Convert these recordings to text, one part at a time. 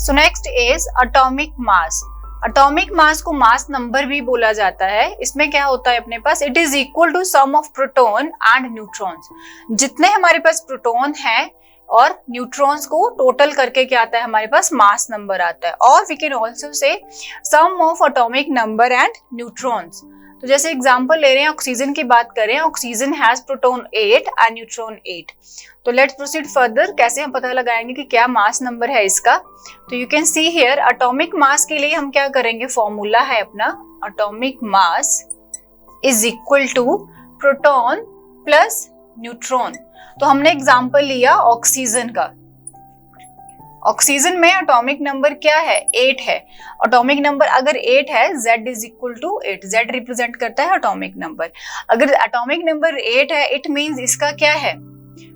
So next is atomic mass. Atomic mass को mass number भी बोला जाता है। इसमें क्या होता है अपने पास, it is equal to sum of proton and neutrons. जितने हमारे पास प्रोटॉन है और न्यूट्रॉन्स को टोटल करके क्या आता है हमारे पास, मास नंबर आता है। और we can also say sum of atomic number and neutrons. तो जैसे एग्जांपल ले रहे हैं, ऑक्सीजन की बात करें, oxygen has proton 8 and neutron 8। तो लेट्स प्रोसीड फर्दर। कैसे हम पता लगाएंगे कि क्या मास नंबर है इसका, तो you can see here atomic mass के लिए हम क्या करेंगे, फॉर्मूला है अपना, atomic mass is equal to proton plus neutron. तो हमने एग्जांपल लिया ऑक्सीजन का। ऑक्सीजन में एटॉमिक नंबर क्या है, 8 है। एटॉमिक नंबर अगर 8 है, Z is equal to 8, Z represent करता है एटॉमिक नंबर। अगर एटॉमिक नंबर 8 है, इट मींस इसका क्या है,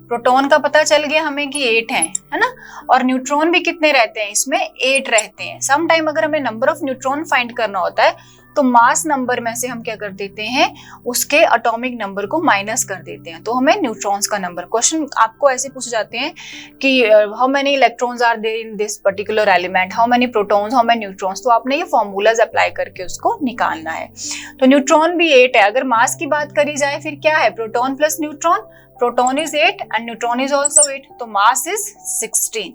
प्रोटॉन का पता चल गया हमें कि 8 है ना। और न्यूट्रॉन भी कितने रहते हैं इसमें, 8 रहते हैं। सम टाइम अगर हमें नंबर ऑफ न्यूट्रॉन फाइंड करना होता है तो मास नंबर में से हम क्या कर देते हैं, उसके एटॉमिक नंबर को माइनस कर देते हैं, तो हमें न्यूट्रॉन्स का नंबर। क्वेश्चन आपको ऐसे पूछ जाते हैं कि how many electrons are there in this particular element, how many protons, how many neutrons. तो आपने ये फॉर्मूलाज अप्लाई करके उसको निकालना है। तो न्यूट्रॉन भी 8 है। अगर मास की बात करी जाए फिर क्या है, proton plus neutron, proton is 8 and neutron is also 8, तो मास इज 16।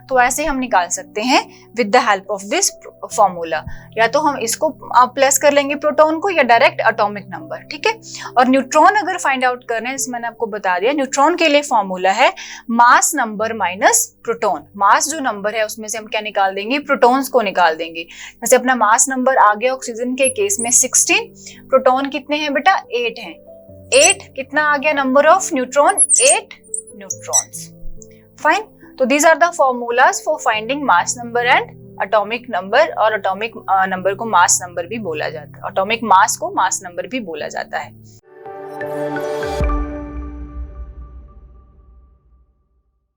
तो ऐसे हम निकाल सकते हैं with the help of this formula. या तो हम इसको प्लस कर लेंगे प्रोटॉन को, या डायरेक्ट एटॉमिक नंबर, ठीक है। और न्यूट्रॉन अगर फाइंड आउट करना है, जैसे मैंने आपको बता दिया, न्यूट्रॉन के लिए फॉर्मूला है मास नंबर माइनस प्रोटॉन। मास जो नंबर है उसमें से हम क्या निकाल देंगे, प्रोटॉन्स को निकाल देंगे। जैसे अपना मास नंबर आ गया ऑक्सीजन के केस में 16, प्रोटॉन कितने हैं बेटा, 8 हैं। 8 कितना आ गया number of neutron, 8 neutrons. Fine. तो these are the formulas for finding mass number and atomic number। और atomic नंबर को मास नंबर भी बोला जाता है, atomic मास को मास नंबर भी बोला जाता है।